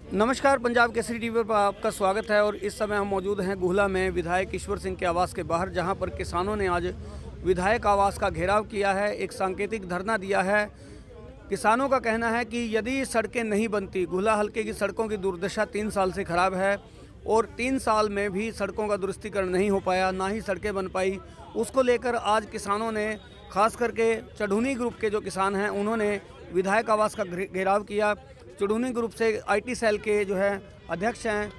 नमस्कार, पंजाब केसरी टीवी पर आपका स्वागत है। और इस समय हम मौजूद हैं गुहला में विधायक ईश्वर सिंह के आवास के बाहर, जहां पर किसानों ने आज विधायक आवास का घेराव किया है, एक सांकेतिक धरना दिया है। किसानों का कहना है कि यदि सड़कें नहीं बनती, गुहला हल्के की सड़कों की दुर्दशा 3 साल से खराब है और 3 साल में भी सड़कों का दुरुस्तीकरण नहीं हो पाया, ना ही सड़कें बन पाई। उसको लेकर आज किसानों ने, खास करके चढ़ूनी ग्रुप के जो किसान हैं, उन्होंने विधायक आवास का घेराव किया। चढ़ूनी ग्रुप से आईटी सेल के जो है अध्यक्ष हैं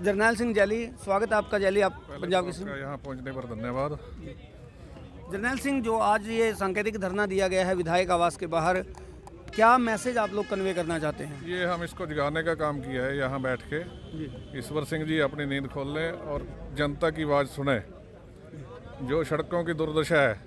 जरनैल सिंह जैली। स्वागत है आपका जैली, आप पंजाब के यहाँ पहुँचने पर धन्यवाद। जरनैल सिंह, जो आज ये सांकेतिक धरना दिया गया है विधायक आवास के बाहर, क्या मैसेज आप लोग कन्वे करना चाहते हैं? ये हम इसको जगाने का काम किया है यहाँ बैठ के। ईश्वर सिंह जी अपनी नींद खोल लें और जनता की आवाज़ सुने। जो सड़कों की दुर्दशा है,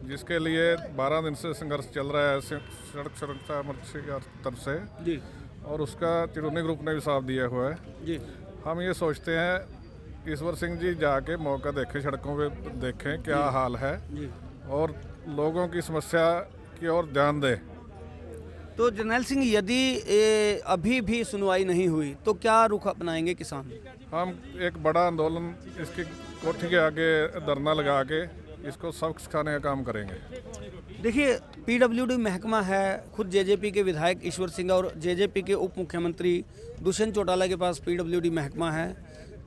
जिसके लिए 12 दिन से संघर्ष चल रहा है सड़क सुरक्षा मोर्चे की तरफ से जी, और उसका चढ़ूनी ग्रुप ने भी साथ दिया हुआ है जी। हम ये सोचते हैं ईश्वर सिंह जी जाके मौका देखें, सड़कों पे देखें क्या हाल है जी। और लोगों की समस्या की ओर ध्यान दें। तो जरनैल सिंह, यदि अभी भी सुनवाई नहीं हुई तो क्या रुख अपनाएंगे किसान? हम एक बड़ा आंदोलन इसकी कोठी के आगे धरना लगा के इसको सबक सिखाने का काम करेंगे। देखिए, पीडब्ल्यूडी महकमा है, खुद जेजेपी के विधायक ईश्वर सिंह और जेजेपी के उप मुख्यमंत्री दुष्यंत चौटाला के पास पीडब्ल्यूडी महकमा है।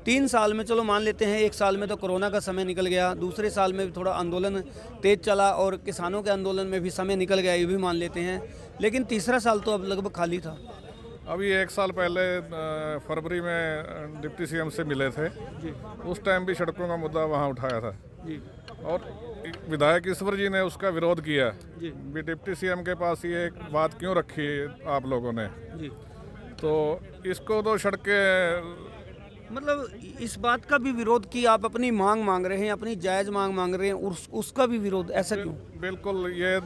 3 साल में, चलो मान लेते हैं, 1 साल में तो कोरोना का समय निकल गया, दूसरे साल में भी थोड़ा आंदोलन तेज चला और किसानों के आंदोलन में भी समय निकल गया, ये भी मान लेते हैं। लेकिन तीसरा साल तो अब लगभग खाली था। अभी 1 साल पहले फरवरी में डिप्टी सीएम से मिले थे जी। उस टाइम भी सड़कों का मुद्दा वहाँ उठाया था जी। और विधायक ईश्वर जी ने उसका विरोध किया जी। डिप्टी सीएम के पास ये बात क्यों रखी आप लोगों ने जी। तो इसको तो सड़कें, मतलब इस बात का भी विरोध कि आप अपनी मांग मांग रहे हैं, अपनी जायज़ मांग रहे हैं, उसका भी विरोध, ऐसा क्यों? बिल्कुल, ये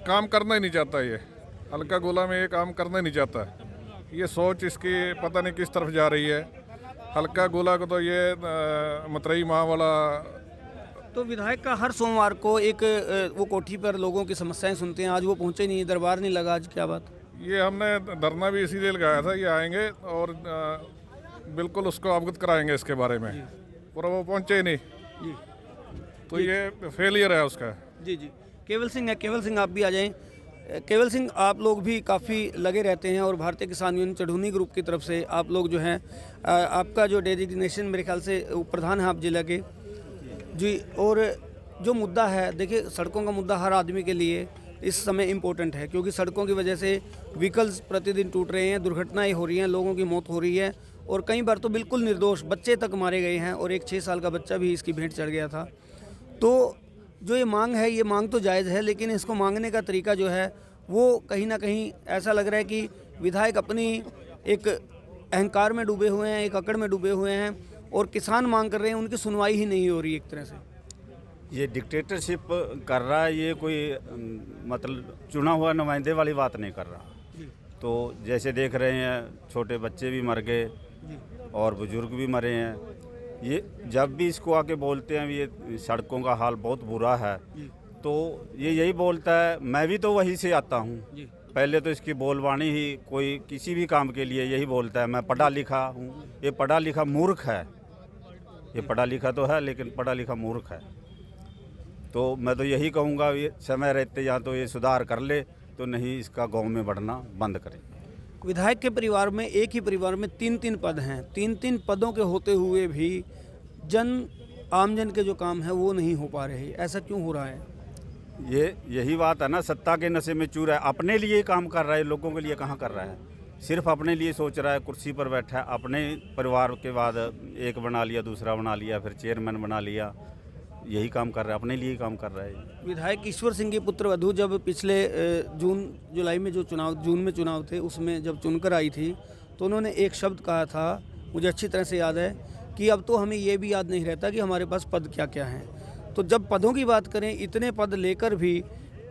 काम करना ही नहीं चाहता। ये हल्का गोला में ये काम करना ही नहीं चाहता। ये सोच इसकी पता नहीं किस तरफ जा रही है। हल्का गोला को तो ये मतरई माँ वाला। तो विधायक का हर सोमवार को एक वो कोठी पर लोगों की समस्याएं सुनते हैं, आज वो पहुंचे नहीं, दरबार नहीं लगा, आज क्या बात? ये हमने धरना भी इसीलिए लगाया था, ये आएंगे और बिल्कुल उसको अवगत कराएंगे इसके बारे में, पर वो पहुंचे ही नहीं जी। तो जी। ये फेलियर है उसका। जी जी। केवल सिंह है, केवल सिंह आप भी आ जाएं। केवल सिंह, आप लोग भी काफ़ी लगे रहते हैं और भारतीय किसान यूनियन चढ़ूनी ग्रुप की तरफ से आप लोग जो हैं, आपका जो डेजिग्नेशन मेरे ख्याल से प्रधान है आप जिला के जी। और जो मुद्दा है, देखिए, सड़कों का मुद्दा हर आदमी के लिए इस समय इम्पोर्टेंट है, क्योंकि सड़कों की वजह से व्हीकल्स प्रतिदिन टूट रहे हैं, दुर्घटनाएं हो रही हैं, लोगों की मौत हो रही है और कई बार तो बिल्कुल निर्दोष बच्चे तक मारे गए हैं और एक 6 साल का बच्चा भी इसकी भेंट चढ़ गया था। तो जो ये मांग है, ये मांग तो जायज़ है, लेकिन इसको मांगने का तरीका जो है वो कहीं ना कहीं ऐसा लग रहा है कि विधायक अपनी एक अहंकार में डूबे हुए हैं, एक अकड़ में डूबे हुए हैं और किसान मांग कर रहे हैं, उनकी सुनवाई ही नहीं हो रही। एक तरह से ये डिक्टेटरशिप कर रहा है, ये कोई मतलब चुना हुआ नुमाइंदे वाली बात नहीं कर रहा। तो जैसे देख रहे हैं, छोटे बच्चे भी मर गए और बुजुर्ग भी मरे हैं। ये जब भी इसको आके बोलते हैं ये सड़कों का हाल बहुत बुरा है, तो ये यही बोलता है, मैं भी तो वहीं से आता हूँ। पहले तो इसकी बोलवाणी ही कोई किसी भी काम के लिए यही बोलता है, मैं पढ़ा लिखा हूँ। ये पढ़ा लिखा मूर्ख है। ये पढ़ा लिखा तो है लेकिन पढ़ा लिखा मूर्ख है। तो मैं तो यही कहूँगा, ये समय रहते या तो ये सुधार कर ले, तो नहीं इसका गांव में बढ़ना बंद करें। विधायक के परिवार में, एक ही परिवार में 3-3 पद हैं, 3-3 पदों के होते हुए भी आमजन के जो काम है वो नहीं हो पा रहे, ऐसा क्यों हो रहा है? यही बात है ना, सत्ता के नशे में चूर है। अपने लिए काम कर रहा है, लोगों के लिए कहाँ कर रहा है। सिर्फ अपने लिए सोच रहा है, कुर्सी पर बैठा है, अपने परिवार के बाद एक बना लिया, दूसरा बना लिया, फिर चेयरमैन बना लिया। यही काम कर रहा है, अपने लिए काम कर रहा है। विधायक ईश्वर सिंह की पुत्रवधू जब पिछले जून में चुनाव थे, उसमें जब चुनकर आई थी, तो उन्होंने एक शब्द कहा था, मुझे अच्छी तरह से याद है, कि अब तो हमें ये भी याद नहीं रहता कि हमारे पास पद क्या क्या हैं। तो जब पदों की बात करें, इतने पद लेकर भी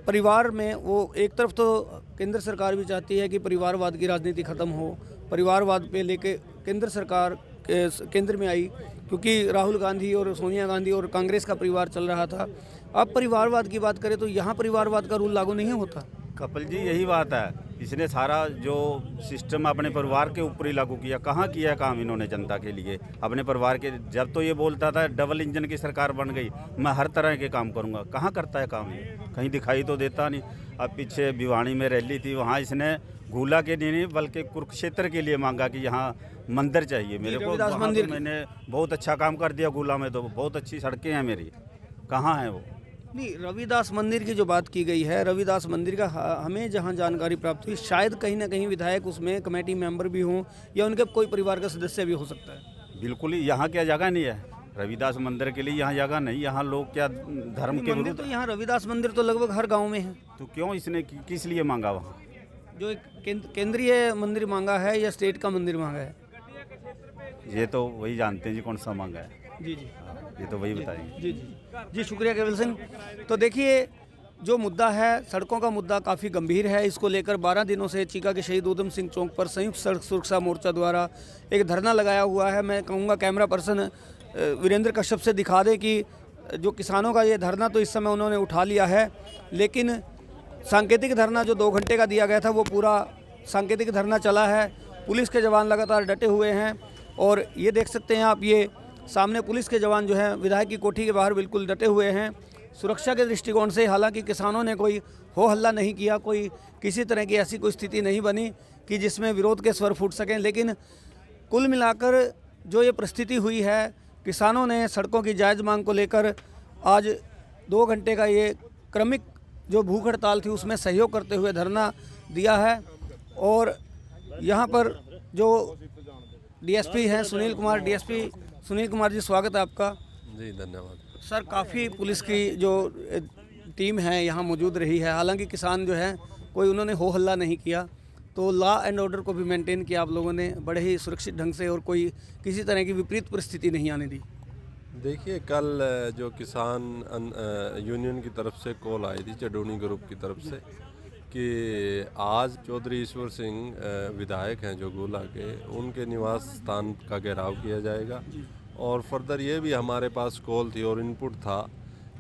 परिवार में, वो एक तरफ तो केंद्र सरकार भी चाहती है कि परिवारवाद की राजनीति ख़त्म हो, परिवारवाद पे लेके केंद्र सरकार केंद्र में आई, क्योंकि राहुल गांधी और सोनिया गांधी और कांग्रेस का परिवार चल रहा था। अब परिवारवाद की बात करें तो यहाँ परिवारवाद का रूल लागू नहीं होता। कपिल जी, यही बात है, इसने सारा जो सिस्टम अपने परिवार के ऊपर ही लागू किया। कहाँ किया काम इन्होंने जनता के लिए, अपने परिवार के। जब तो ये बोलता था डबल इंजन की सरकार बन गई, मैं हर तरह के काम करूँगा, कहाँ करता है काम ये, कहीं दिखाई तो देता नहीं। अब पीछे भिवानी में रैली थी, वहाँ इसने घूला के नहीं बल्कि कुरुक्षेत्र के लिए मांगा कि यहाँ मंदिर चाहिए मेरे को। रविदास वहाँ मंदिर तो मैंने बहुत अच्छा काम कर दिया घूला में, तो बहुत अच्छी सड़कें हैं मेरी, कहाँ हैं वो। नहीं, रविदास मंदिर की जो बात की गई है, रविदास मंदिर का हमें जहां जानकारी प्राप्त हुई, शायद कहीं ना कहीं विधायक उसमें कमेटी मेंबर भी हों या उनके कोई परिवार का सदस्य भी हो सकता है। बिल्कुल ही, यहाँ क्या जगह नहीं है रविदास मंदिर के लिए, यहाँ जगह नहीं। यहाँ लोग क्या धर्म के मंदिर तो यहाँ रविदास मंदिर तो लगभग हर गाँव में है, तो क्यों इसने किस लिए मांगा वहाँ? जो एक केंद्रीय मंदिर मांगा है या स्टेट का मंदिर मांगा है, ये तो वही जानते हैं जी कौन सा मांगा है। जी जी ये तो वही बताएंगे। जी जी जी, शुक्रिया केवल सिंह। तो देखिए, जो मुद्दा है, सड़कों का मुद्दा काफ़ी गंभीर है। इसको लेकर 12 दिनों से चीका के शहीद ऊधम सिंह चौक पर संयुक्त सड़क सुरक्षा मोर्चा द्वारा एक धरना लगाया हुआ है। मैं कहूँगा कैमरा पर्सन वीरेंद्र कश्यप से दिखा दे कि जो किसानों का ये धरना तो इस समय उन्होंने उठा लिया है, लेकिन सांकेतिक धरना जो 2 घंटे का दिया गया था वो पूरा सांकेतिक धरना चला है। पुलिस के जवान लगातार डटे हुए हैं और ये देख सकते हैं आप, ये सामने पुलिस के जवान जो हैं विधायक की कोठी के बाहर बिल्कुल डटे हुए हैं सुरक्षा के दृष्टिकोण से। हालांकि किसानों ने कोई हो हल्ला नहीं किया, कोई किसी तरह की ऐसी कोई स्थिति नहीं बनी कि जिसमें विरोध के स्वर फूट सकें, लेकिन कुल मिलाकर जो ये परिस्थिति हुई है, किसानों ने सड़कों की जायज़ मांग को लेकर आज 2 घंटे का ये क्रमिक जो भूख हड़ताल थी उसमें सहयोग करते हुए धरना दिया है। और यहाँ पर जो डीएसपी हैं सुनील कुमार, डीएसपी सुनील कुमार जी, स्वागत है आपका। जी धन्यवाद सर, काफ़ी पुलिस की जो टीम है यहाँ मौजूद रही है, हालांकि किसान जो है कोई उन्होंने हो हल्ला नहीं किया, तो लॉ एंड ऑर्डर को भी मेंटेन किया आप लोगों ने बड़े ही सुरक्षित ढंग से और कोई किसी तरह की विपरीत परिस्थिति नहीं आने दी। देखिए, कल जो किसान यूनियन की तरफ से कॉल आई थी चडोनी ग्रुप की तरफ से कि आज चौधरी ईश्वर सिंह विधायक हैं जो गोला के, उनके निवास स्थान का घेराव किया जाएगा। और फर्दर ये भी हमारे पास कॉल थी और इनपुट था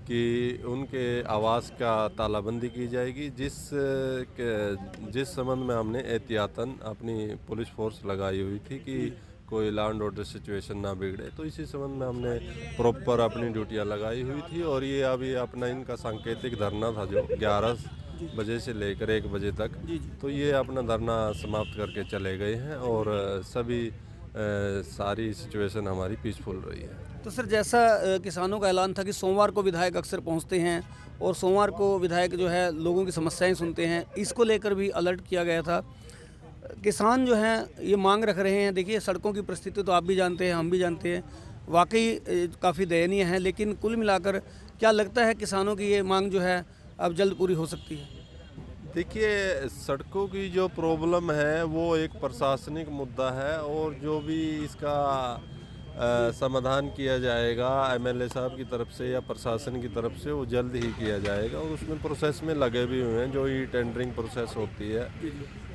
कि उनके आवास का तालाबंदी की जाएगी, जिस संबंध में हमने एहतियातन अपनी पुलिस फोर्स लगाई हुई थी कि कोई लॉ एंड ऑर्डर सिचुएशन ना बिगड़े। तो इसी संबंध में हमने प्रॉपर अपनी ड्यूटियां लगाई हुई थी। और ये अभी अपना इनका सांकेतिक धरना था जो 11 बजे से लेकर 1 बजे तक, तो ये अपना धरना समाप्त करके चले गए हैं और सभी सारी सिचुएशन हमारी पीसफुल रही है। तो सर, जैसा किसानों का ऐलान था कि सोमवार को विधायक अक्सर पहुंचते हैं और सोमवार को विधायक जो है लोगों की समस्याएं सुनते हैं, इसको लेकर भी अलर्ट किया गया था। किसान जो हैं ये मांग रख रहे हैं। देखिए, सड़कों की परिस्थिति तो आप भी जानते हैं, हम भी जानते हैं, वाकई काफ़ी दयनीय है, लेकिन कुल मिलाकर क्या लगता है किसानों की ये मांग जो है अब जल्द पूरी हो सकती है? देखिए, सड़कों की जो प्रॉब्लम है वो एक प्रशासनिक मुद्दा है और जो भी इसका समाधान किया जाएगा एमएलए साहब की तरफ से या प्रशासन की तरफ से, वो जल्द ही किया जाएगा। और उसमें प्रोसेस में लगे भी हुए हैं, जो ई टेंडरिंग प्रोसेस होती है।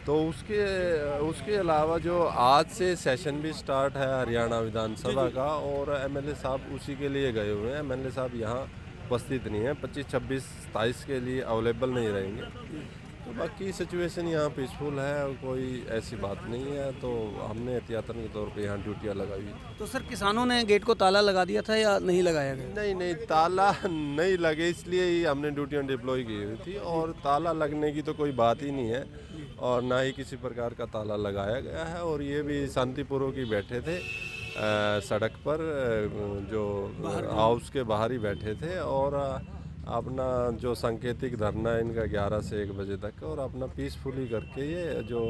तो उसके अलावा जो आज से सेशन भी स्टार्ट है हरियाणा विधानसभा का, और एमएलए साहब उसी के लिए गए हुए हैं। एमएलए साहब यहाँ उपस्थित नहीं है, 25, 26, 27 के लिए अवेलेबल नहीं रहेंगे। तो बाकी सिचुएशन यहाँ पीसफुल है, कोई ऐसी बात नहीं है। तो हमने एहतियातन के तौर पे यहाँ ड्यूटियाँ लगाई हुई थी। तो सर, किसानों ने गेट को ताला लगा दिया था या नहीं लगाया गया? नहीं, ताला नहीं लगे, इसलिए ही हमने ड्यूटियाँ डिप्लॉय की हुई थी। और ताला लगने की तो कोई बात ही नहीं है और ना ही किसी प्रकार का ताला लगाया गया है। और ये भी शांतिपूर्वक ही बैठे थे सड़क पर, जो हाउस के बाहर ही बैठे थे। और अपना जो सांकेतिक धरना है इनका 11 से 1 बजे तक, और अपना पीसफुली करके ये जो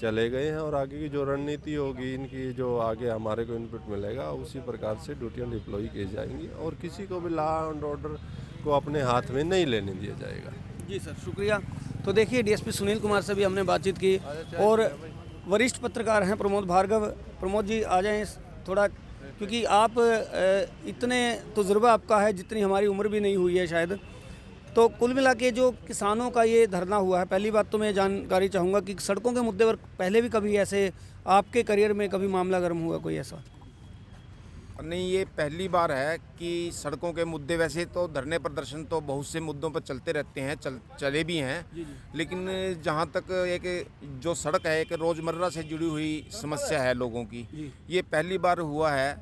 चले गए हैं। और आगे की जो रणनीति होगी इनकी, जो आगे हमारे को इनपुट मिलेगा, उसी प्रकार से ड्यूटियाँ डिप्लॉय की जाएंगी और किसी को भी लॉ एंड ऑर्डर को अपने हाथ में नहीं लेने दिया जाएगा। जी सर, शुक्रिया। तो देखिए, डीएसपी सुनील कुमार से भी हमने बातचीत की और वरिष्ठ पत्रकार हैं प्रमोद भार्गव। प्रमोद जी, आ जाएँ थोड़ा, क्योंकि आप इतने तजुर्बा आपका है जितनी हमारी उम्र भी नहीं हुई है शायद। तो कुल मिला के जो किसानों का ये धरना हुआ है, पहली बात तो मैं जानकारी चाहूँगा कि सड़कों के मुद्दे पर पहले भी कभी ऐसे आपके करियर में कभी मामला गर्म हुआ कोई ऐसा? नहीं, ये पहली बार है कि सड़कों के मुद्दे, वैसे तो धरने प्रदर्शन तो बहुत से मुद्दों पर चलते रहते हैं, चले भी हैं, लेकिन जहाँ तक एक जो सड़क है एक रोज़मर्रा से जुड़ी हुई समस्या है लोगों की, ये पहली बार हुआ है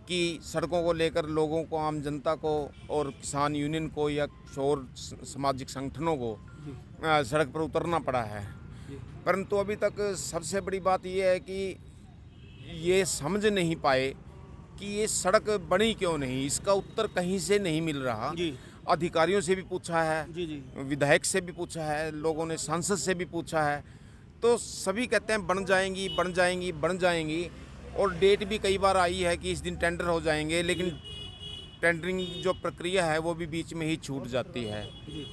कि सड़कों को लेकर लोगों को, आम जनता को और किसान यूनियन को या और सामाजिक संगठनों को सड़क पर उतरना पड़ा है। परंतु अभी तक सबसे बड़ी बात ये है कि ये समझ नहीं पाए कि ये सड़क बनी क्यों नहीं, इसका उत्तर कहीं से नहीं मिल रहा। अधिकारियों से भी पूछा है, विधायक से भी पूछा है, लोगों ने सांसद से भी पूछा है, तो सभी कहते हैं बन जाएंगी बन जाएंगी बन जाएंगी, और डेट भी कई बार आई है कि इस दिन टेंडर हो जाएंगे, लेकिन टेंडरिंग जो प्रक्रिया है वो भी बीच में ही छूट जाती है।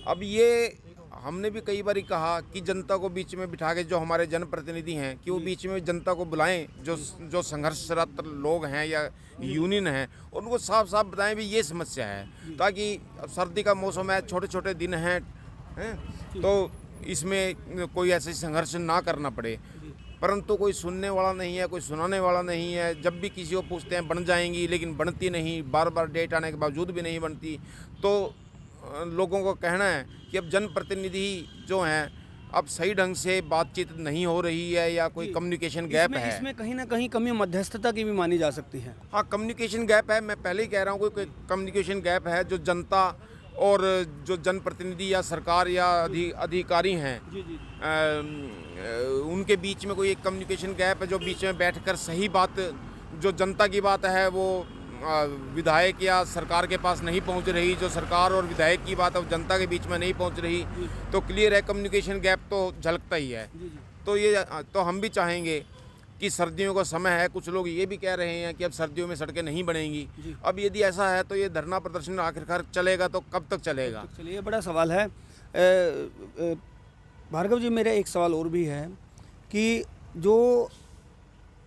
अब ये हमने भी कई बार कहा कि जनता को बीच में बिठा के, जो हमारे जनप्रतिनिधि हैं, कि वो बीच में जनता को बुलाएं, जो संघर्षरत लोग हैं या यूनियन हैं, उनको साफ साफ बताएं भी ये समस्या है, ताकि सर्दी का मौसम है, छोटे छोटे दिन हैं, तो इसमें कोई ऐसे संघर्ष ना करना पड़े। परंतु कोई सुनने वाला नहीं है, कोई सुनाने वाला नहीं है। जब भी किसी को पूछते हैं बन जाएंगी, लेकिन बनती नहीं, बार बार डेट आने के बावजूद भी नहीं बनती। तो लोगों को कहना है कि अब जनप्रतिनिधि जो हैं, अब सही ढंग से बातचीत नहीं हो रही है या कोई कम्युनिकेशन गैप है। इसमें कहीं ना कहीं कमी मध्यस्थता की भी मानी जा सकती है। हाँ, कम्युनिकेशन गैप है, मैं पहले ही कह रहा हूँ, कोई कम्युनिकेशन गैप है। जो जनता और जो जनप्रतिनिधि या सरकार या अधिकारी हैं, उनके बीच में कोई एक कम्युनिकेशन गैप है, जो बीच में बैठकर सही बात, जो जनता की बात है, वो विधायक या सरकार के पास नहीं पहुंच रही, जो सरकार और विधायक की बात है वो जनता के बीच में नहीं पहुंच रही, तो क्लियर है कम्युनिकेशन गैप तो झलकता ही है। तो ये तो हम भी चाहेंगे कि सर्दियों का समय है, कुछ लोग ये भी कह रहे हैं कि अब सर्दियों में सड़कें नहीं बनेंगी। अब यदि ऐसा है तो ये धरना प्रदर्शन आखिरकार चलेगा तो कब तक चलेगा? चलिए, बड़ा सवाल है। भार्गव जी, मेरा एक सवाल और भी है कि जो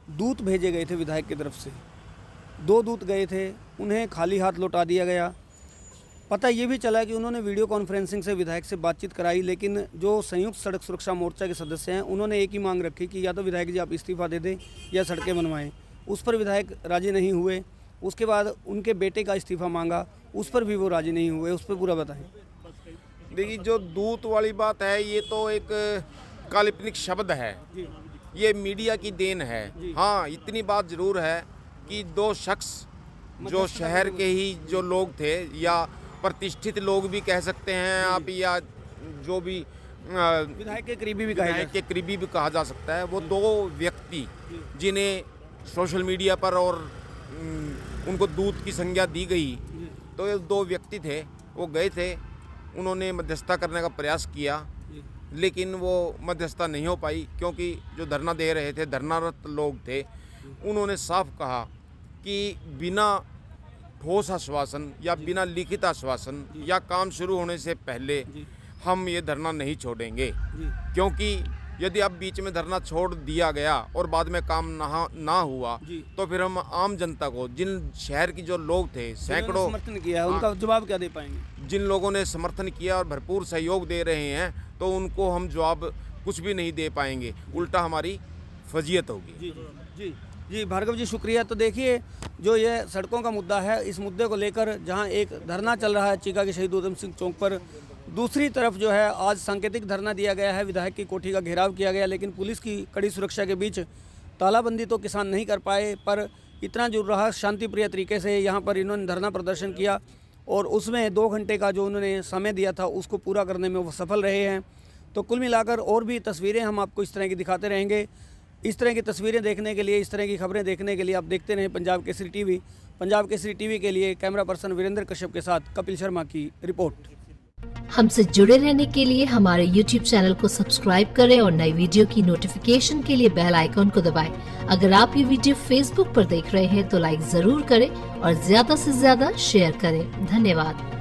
दूत भेजे गए थे विधायक की तरफ से, 2 दूत गए थे, उन्हें खाली हाथ लौटा दिया गया। पता ये भी चला कि उन्होंने वीडियो कॉन्फ्रेंसिंग से विधायक से बातचीत कराई, लेकिन जो संयुक्त सड़क सुरक्षा मोर्चा के सदस्य हैं, उन्होंने एक ही मांग रखी कि या तो विधायक जी आप इस्तीफा दे दें या सड़कें बनवाएं। उस पर विधायक राजी नहीं हुए। उसके बाद उनके बेटे का इस्तीफा मांगा, उस पर भी वो राजी नहीं हुए। उस पर पूरा बताएं। देखिए, जो दूत वाली बात है, ये तो एक काल्पनिक शब्द है, ये मीडिया की देन है। हाँ, इतनी बात ज़रूर है कि 2 शख्स जो शहर के ही जो लोग थे, या प्रतिष्ठित लोग भी कह सकते हैं आप, या जो भी विधायक के करीबी भी कहा जा सकता है, वो 2 व्यक्ति जिन्हें सोशल मीडिया पर और उनको दूत की संज्ञा दी गई, तो ये 2 व्यक्ति थे, वो गए थे, उन्होंने मध्यस्थता करने का प्रयास किया, लेकिन वो मध्यस्थता नहीं हो पाई, क्योंकि जो धरना दे रहे थे, धरनारत लोग थे, उन्होंने साफ कहा कि बिना ठोस आश्वासन या बिना लिखित आश्वासन या काम शुरू होने से पहले हम ये धरना नहीं छोड़ेंगे, क्योंकि यदि अब बीच में धरना छोड़ दिया गया और बाद में काम ना हुआ, तो फिर हम आम जनता को, जिन शहर की जो लोग थे, सैकड़ों समर्थन किया है, उनका जवाब क्या दे पाएंगे? जिन लोगों ने समर्थन किया और भरपूर सहयोग दे रहे हैं, तो उनको हम जवाब कुछ भी नहीं दे पाएंगे, उल्टा हमारी फजीयत होगी। जी भार्गव जी, शुक्रिया। तो देखिए, जो ये सड़कों का मुद्दा है, इस मुद्दे को लेकर जहां एक धरना चल रहा है चीका के शहीद उधम सिंह चौक पर, दूसरी तरफ जो है आज सांकेतिक धरना दिया गया है, विधायक की कोठी का घेराव किया गया, लेकिन पुलिस की कड़ी सुरक्षा के बीच तालाबंदी तो किसान नहीं कर पाए, पर इतना जरूर रहा शांतिप्रिय तरीके से यहाँ पर इन्होंने धरना प्रदर्शन किया, और उसमें 2 घंटे का जो उन्होंने समय दिया था उसको पूरा करने में वो सफल रहे हैं। तो कुल मिलाकर और भी तस्वीरें हम आपको इस तरह की दिखाते रहेंगे। इस तरह की तस्वीरें देखने के लिए, इस तरह की खबरें देखने के लिए आप देखते रहें पंजाब केसरी टीवी। पंजाब केसरी टीवी के लिए कैमरा पर्सन वीरेंद्र कश्यप के साथ कपिल शर्मा की रिपोर्ट। हमसे जुड़े रहने के लिए हमारे YouTube चैनल को सब्सक्राइब करें और नई वीडियो की नोटिफिकेशन के लिए बेल आइकॉन को दबाएं। अगर आप ये वीडियो Facebook पर देख रहे हैं तो लाइक जरूर करें और ज्यादा से ज्यादा शेयर करें। धन्यवाद।